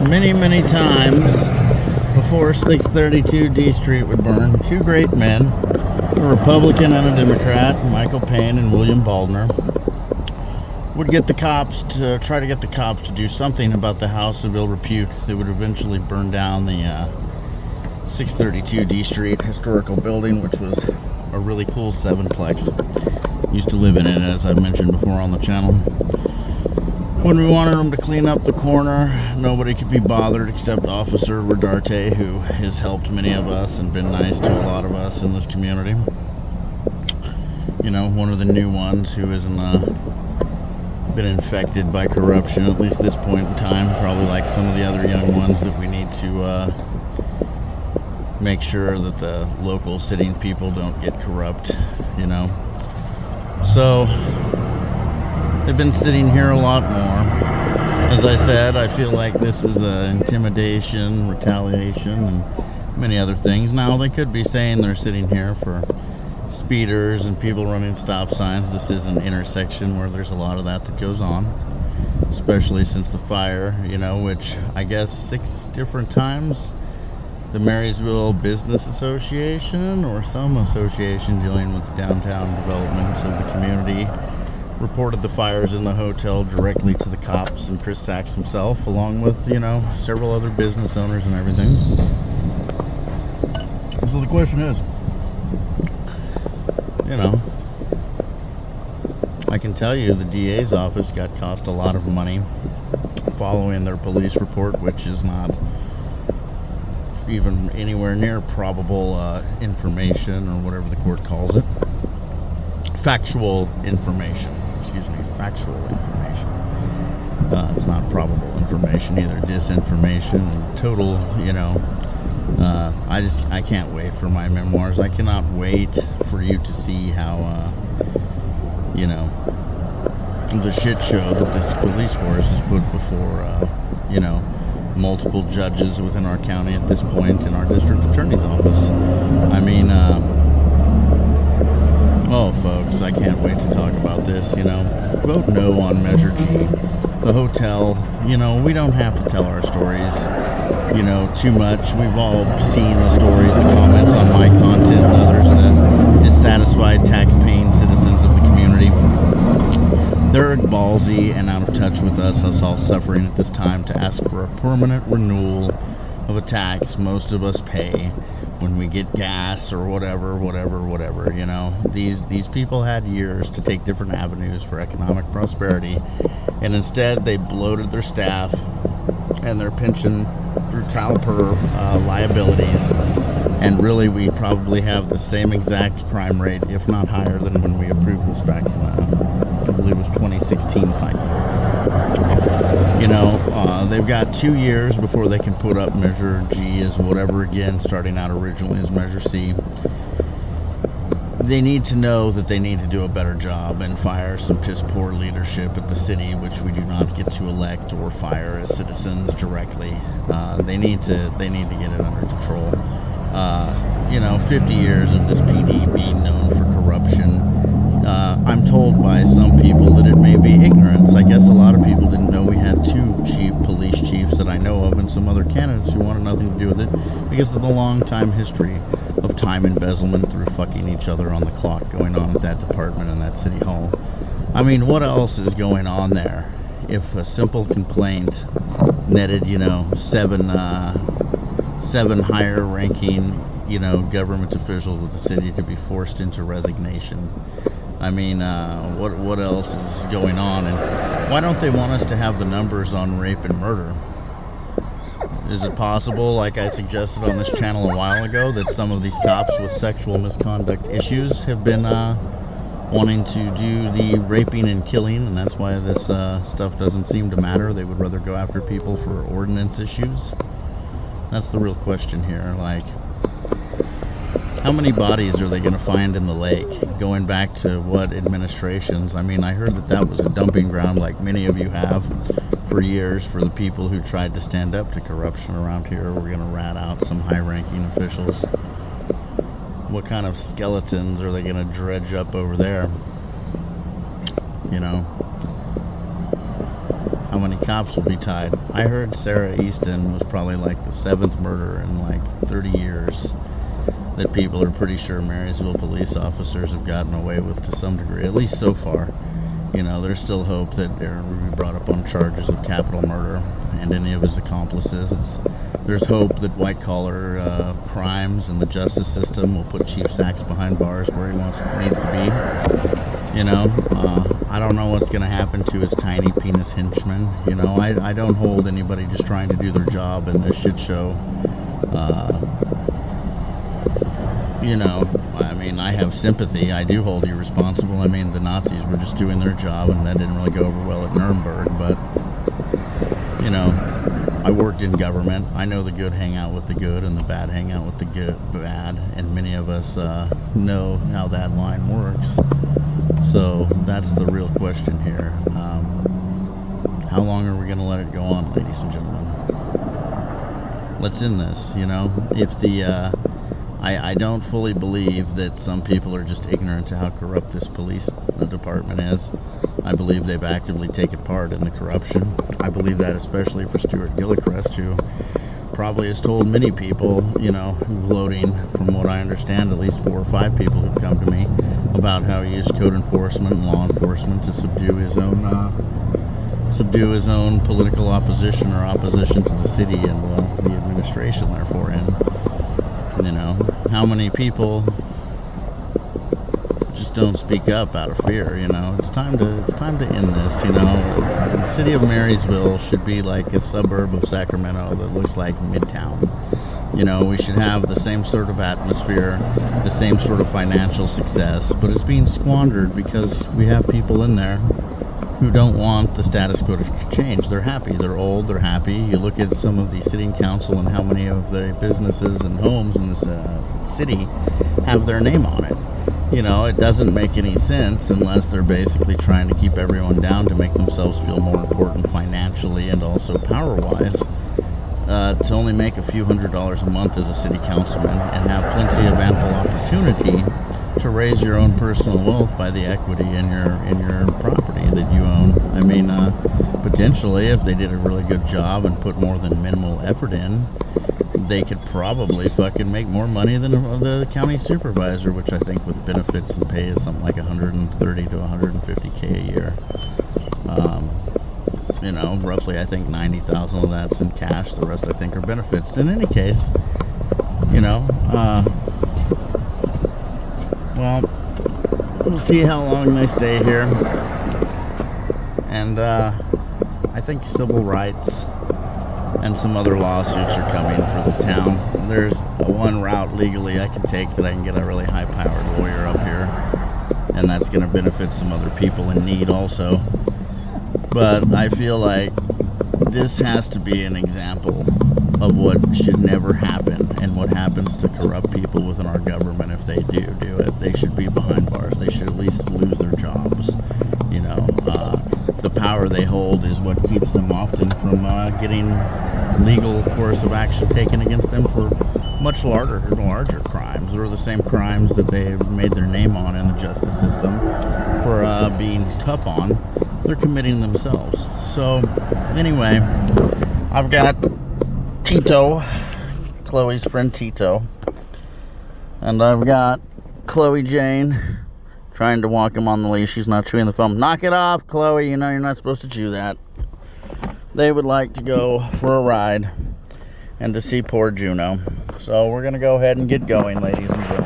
many times before 632 D Street would burn, two great men, a Republican and a Democrat, Michael Payne and William Baldner, would get the cops to try to get the cops to do something about the house of ill repute that would eventually burn down the 632 D Street historical building, which was a really cool sevenplex. Used to live in it, as I've mentioned before on the channel. When we wanted them to clean up the corner, nobody could be bothered except Officer Rodarte, who has helped many of us and been nice to a lot of us in this community. You know, one of the new ones who isn't been infected by corruption, at least this point in time, probably like some of the other young ones that we need to make sure that the local sitting people don't get corrupt, you know. So they've been sitting here a lot more. As I said, I feel like this is intimidation, retaliation, and many other things. Now, they could be saying they're sitting here for speeders and people running stop signs. This is an intersection where there's a lot of that goes on, especially since the fire, you know, which I guess 6 different times the Marysville Business Association or some association dealing with the downtown development of the community reported the fires in the hotel directly to the cops and Chris Sachs himself, along with, you know, several other business owners and everything. So the question is, you know, I can tell you the DA's office got cost a lot of money following their police report, which is not even anywhere near probable information, or whatever the court calls it. Factual information. Excuse me, factual information. It's not probable information either. Disinformation and total, you know. I can't wait for my memoirs. I cannot wait for you to see how, you know, the shit show that this police force has put before, you know, multiple judges within our county at this point, in our district attorney's office. I mean, oh, folks, I can't wait to talk about this, you know. Vote no on Measure G. The hotel, you know, we don't have to tell our stories, you know, too much. We've all seen the stories, the comments on my content and others, the dissatisfied tax-paying citizens of the community. They're ballsy and out of touch with us all suffering at this time, to ask for a permanent renewal of a tax most of us pay when we get gas or whatever, you know. These people had years to take different avenues for economic prosperity, and instead they bloated their staff and their pension through CalPERS liabilities, and really we probably have the same exact crime rate, if not higher, than when we approved this back in I believe it was 2016 cycle. You know, they've got 2 years before they can put up Measure G as whatever again, starting out originally as Measure C. They need to know that they need to do a better job and fire some piss poor leadership at the city, which we do not get to elect or fire as citizens directly. They need to get it under control. You know, 50 years of this PD being known for corruption. I'm told by some people that it may be ignorance. I guess a lot of people didn't know we had 2 police chiefs that I know of, and some other candidates who wanted nothing to do with it because of the long time history of time embezzlement through fucking each other on the clock going on at that department and that city hall. I mean, what else is going on there? If a simple complaint netted, you know, 7 higher ranking, you know, government officials of the city to be forced into resignation. I mean, what else is going on? And why don't they want us to have the numbers on rape and murder? Is it possible, like I suggested on this channel a while ago, that some of these cops with sexual misconduct issues have been wanting to do the raping and killing, and that's why this stuff doesn't seem to matter? They would rather go after people for ordinance issues? That's the real question here. Like, how many bodies are they going to find in the lake? Going back to what administrations? I mean, I heard that was a dumping ground, like many of you have, for years, for the people who tried to stand up to corruption around here. We're going to rat out some high-ranking officials. What kind of skeletons are they going to dredge up over there? You know? how many cops will be tied. I heard Sarah Easton was probably like the 7th murder in like 30 years that people are pretty sure Marysville police officers have gotten away with to some degree, at least so far. You know, there's still hope that Aaron will be brought up on charges of capital murder and any of his accomplices. There's hope that white-collar crimes and the justice system will put Chief Sachs behind bars where he needs to be. You know, I don't know what's going to happen to his tiny penis henchmen. You know, I don't hold anybody just trying to do their job in this shit show. You know, I mean, I have sympathy. I do hold you responsible. I mean, the Nazis were just doing their job, and that didn't really go over well at Nuremberg. But, you know, I worked in government. I know the good hang out with the good, and the bad hang out with the bad. And many of us know how that line works. So that's the real question here. How long are we going to let it go on, ladies and gentlemen? Let's end this, you know. If the... I don't fully believe that some people are just ignorant to how corrupt this police department is. I believe they've actively taken part in the corruption. I believe that especially for Stuart Gilchrist, who probably has told many people, you know, including, from what I understand, at least 4 or 5 people who've come to me about how he used code enforcement and law enforcement to subdue his own political opposition or opposition to the city and the administration therefore in. You know, how many people just don't speak up out of fear? You know, it's time to end this. You know, the city of Marysville should be like a suburb of Sacramento that looks like Midtown. You know, we should have the same sort of atmosphere, the same sort of financial success, but it's being squandered because we have people in there who don't want the status quo to change. They're happy. They're old. They're happy. You look at some of the sitting council and how many of the businesses and homes in this city have their name on it. You know, it doesn't make any sense unless they're basically trying to keep everyone down to make themselves feel more important financially and also power-wise. To only make a few $100s a month as a city councilman and have plenty of ample opportunity to raise your own personal wealth by the equity in your property that you own. I mean, potentially, if they did a really good job and put more than minimal effort in, they could probably fucking make more money than the county supervisor, which I think with benefits and pay is something like $130 to $150K a year. You know, roughly I think 90,000 of that's in cash. The rest I think are benefits. In any case, you know, well, we'll see how long they stay here. And I think civil rights and some other lawsuits are coming for the town. There's one route legally I can take that I can get a really high-powered lawyer up here, and that's going to benefit some other people in need also. But I feel like this has to be an example of what should never happen and what happens to corrupt people within our government if they do it. They should be behind bars. They should at least lose their jobs. You know, the power they hold is what keeps them often from getting legal course of action taken against them for much larger crimes, or the same crimes that they've made their name on in the justice system for being tough on. They're committing themselves. So anyway, I've got Tito, Chloe's friend Tito, and I've got Chloe Jane trying to walk him on the leash. She's not chewing the foam. Knock it off, Chloe. You know you're not supposed to chew that. They would like to go for a ride and to see poor Juno. So we're going to go ahead and get going, ladies and gentlemen.